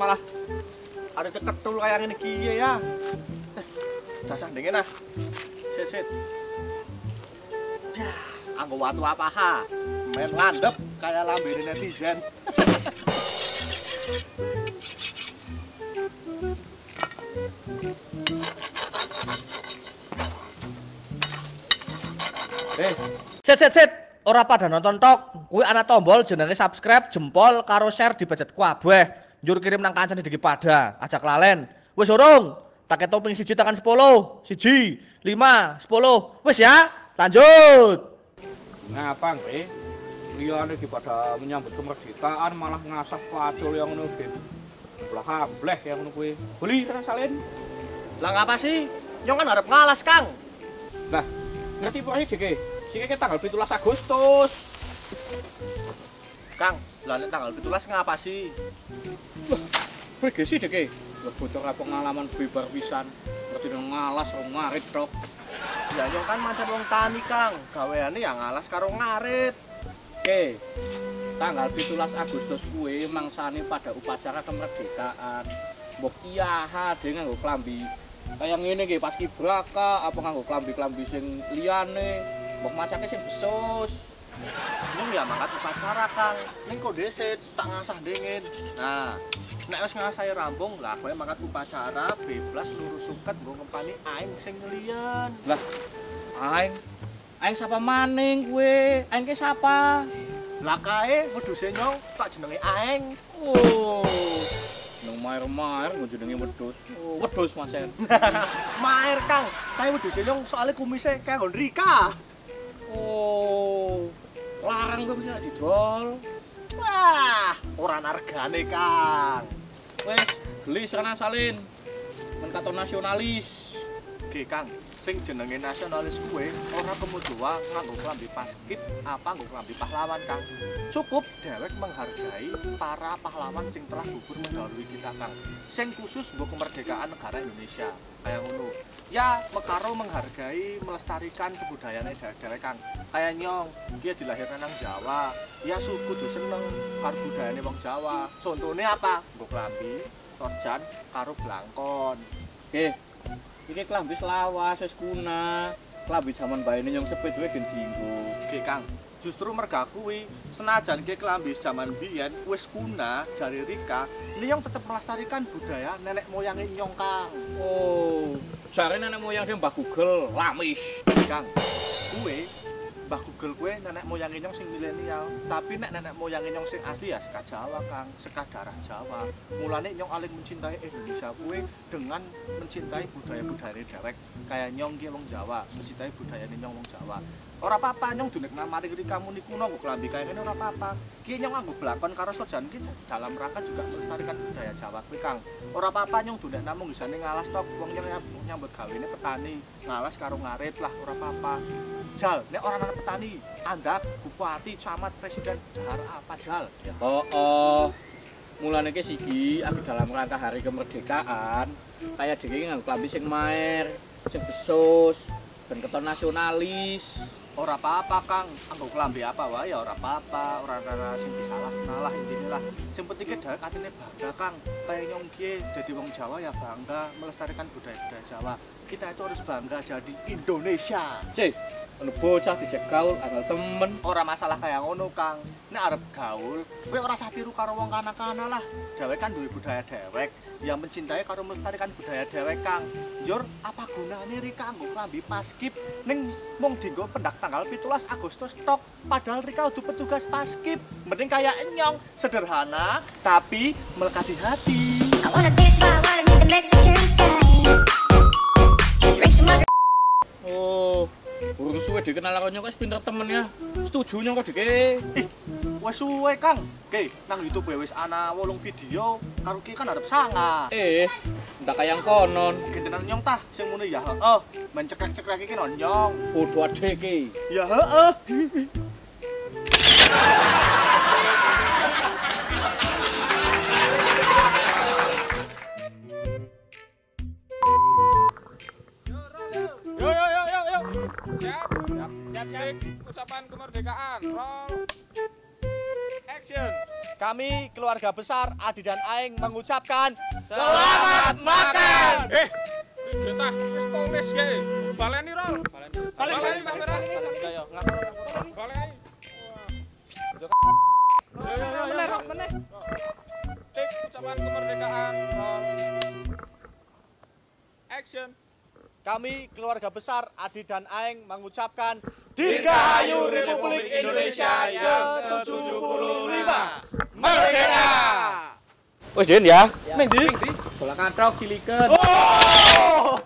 malah ada ketul kayak ngene iki ya. Dasar dingin ah. Sit. Ya, anggo watu apa ha? Main landep kayak lambene netizen. Set. Ora pada nonton tok. Kuwi ana tombol jenenge subscribe, jempol karo share dipencet kabeh. Njur kirim nang kancane diki pada. Ajak lalen. Wis urung? Tak ketoping 1 tekan 10. 1, 5, 10. Wis ya, lanjut. Ngapa nggih? Liyane iki pada menyambut kemerdekaan malah ngasah pacul yang ngono ben. Bleh yang ngono kuwi. Beli tenan salen. Lah ngapa sih? Nyong kan arep ngalas, Kang. Lah, ngerti pokoke dike. Sing tanggal 17 Agustus. Kang, lah nek tanggal 17 ngapa sih? Pergi sih dike. Lah bocor apa pengalaman bebar pisan. Ngerti ngalas ngarit tok. Ya nyong kan mancan wong tani, Kang. Gaweane ya ngalas karo ngarit. Oke. Tanggal 17 Agustus kuwi mangsane pada upacara kemerdekaan. Mbok kiyaha dhewe nganggo klambi kaya ngene nggih paskibraka apa nganggo klambi-klambi sing liyane. Mbok macake sing besus. Nyong ya mangkat upacara, Kang. Ning kok dhewe tak ngasah dingin. Nah, nek wis ngasahi rampung lah kowe mangkat upacara bebas lurus suket nggo ngempani aing sing ngelian. Lah, aing sapa maning kowe? Aing ki sapa? Lah kae wedhuse nyong tak jenenge aing. Oh. Nang maer-maer nggo jenenge wedhus. Oh, wedhus Mas. Maer, Kang. Kae wedhuse nyong soalé kumise kaya nggon Rika. Oh. Larang kok bisa didol. Wah, ora nargane, Kang. Wes, geli sana salin. Men katon nasionalis. Oke, Kang. Sing jenenge nasionalis kuwe ora kemudoa nganggo klambi paskib apa nganggo klambi pahlawan, Kang. Cukup dhewek menghargai para pahlawan sing telah gugur mendahului kita, Kang. Sing khusus nggo kemerdekaan negara Indonesia. Kayak ngono. Ya, mekaro menghargai, melestarikan kebudayaan dhewek, Kang. Kayak nyong, dia dilahirkan nang Jawa. Ya suku kudu seneng karo budayane wong Jawa. Contohnya apa? Nggo klambi, torjan karo blangkon. Oke. Iki klambi lawas wis kuna. Klambi jaman bayane nyong sepit wae ben dienggo. Oke, Kang. Justru merga kuwi senajan ke klambi jaman biyen wis kuna jari Rika, nyong tetep melestarikan budaya nenek moyange nyong, Kang. Oh, jare nenek moyang dia Mbah Google, lamis. Kang, kuwe Mbah Google kuwe nenek moyange nyong sing milenial, tapi nek nenek moyange nyong sing asli ya seka Jawa, Kang, seka darah Jawa. Mulane nyong aling mencintai Indonesia kuwe dengan mencintai budaya-budaya dhewek. Kayak nyong ki wong Jawa, mencintai budayane nyong wong Jawa. Ora apa-apa nyong dunek namari kamu niku nggo klambi kaya ngene ora apa-apa. Ki nyong nganggo blakon karo sorjan ki dalam rangka juga melestarikan budaya Jawa kuwi, Kang. Ora apa-apa nyong dunek namung gisane ngalas tok, wong nyambut gawene petani, ngalas karo ngarit lah ora apa-apa. Jal, nek ora ana petani, andak, bupati, camat, presiden, dahar apa Jal? Ya. Oh. Mulane ki siki aku dalam rangka hari kemerdekaan, kaya dhewe nganggo klambi sing maer, sing besus, ben keton nasionalis. Ora apa-apa, Kang. Anggo klambi apa wae ya ora apa-apa, ora ana sing disalah nalah intine lah. Sing penting ki dhewek atine bangga, Kang. Kaya nyong ki dadi wong Jawa ya bangga melestarikan budaya-budaya Jawa. Kita itu harus bangga jadi Indonesia. Cek, ono bocah dijek gaul anal temen. Ora masalah kaya ngono, Kang. Nek arep gaul, kowe ora usah tiru karo wong kana-kana lah. Dhewek kan duwe budaya dhewek, yang mencintai karo melestarikan budaya dhewek, Kang. Njur apa gunane Rika nggo klambi paskib ning mung dienggo pendak tanggal 17 Agustus tok, padahal Rika udah petugas paskib. Mending kayak nyong, sederhana tapi melekati hati. I wanna dance by water beneath the Mexican sky. Drink some margarita. Oh, urung suwe dikenal karo nyong wis pinter temen ya. Setuju nyong kok dike. Wes suwe, Kang. Oke, nang YouTube wis ana 8 video, karo ki kan arep 9. Ndak kayang konon. Gentenan nyong tah sing muni ya heeh. Men cekrek-cekrek iki non nyong. Podo ade iki. Ya heeh. Siap. Ucapan kemerdekaan. Roll. Action. Kami keluarga besar Adi dan Aing mengucapkan selamat makan. Kita wis tulis ge. Baleni Rol. Baleni kamera. Ayo, Baleni. meneh. Tik ucapan kemerdekaan. Rol. Action. Kami keluarga besar Adi dan Aing mengucapkan Dirgahayu Republik Indonesia yang ke-75. Merdeka. Wis Den ya. Ning ndi? Bola kathok cilikeun. Oh!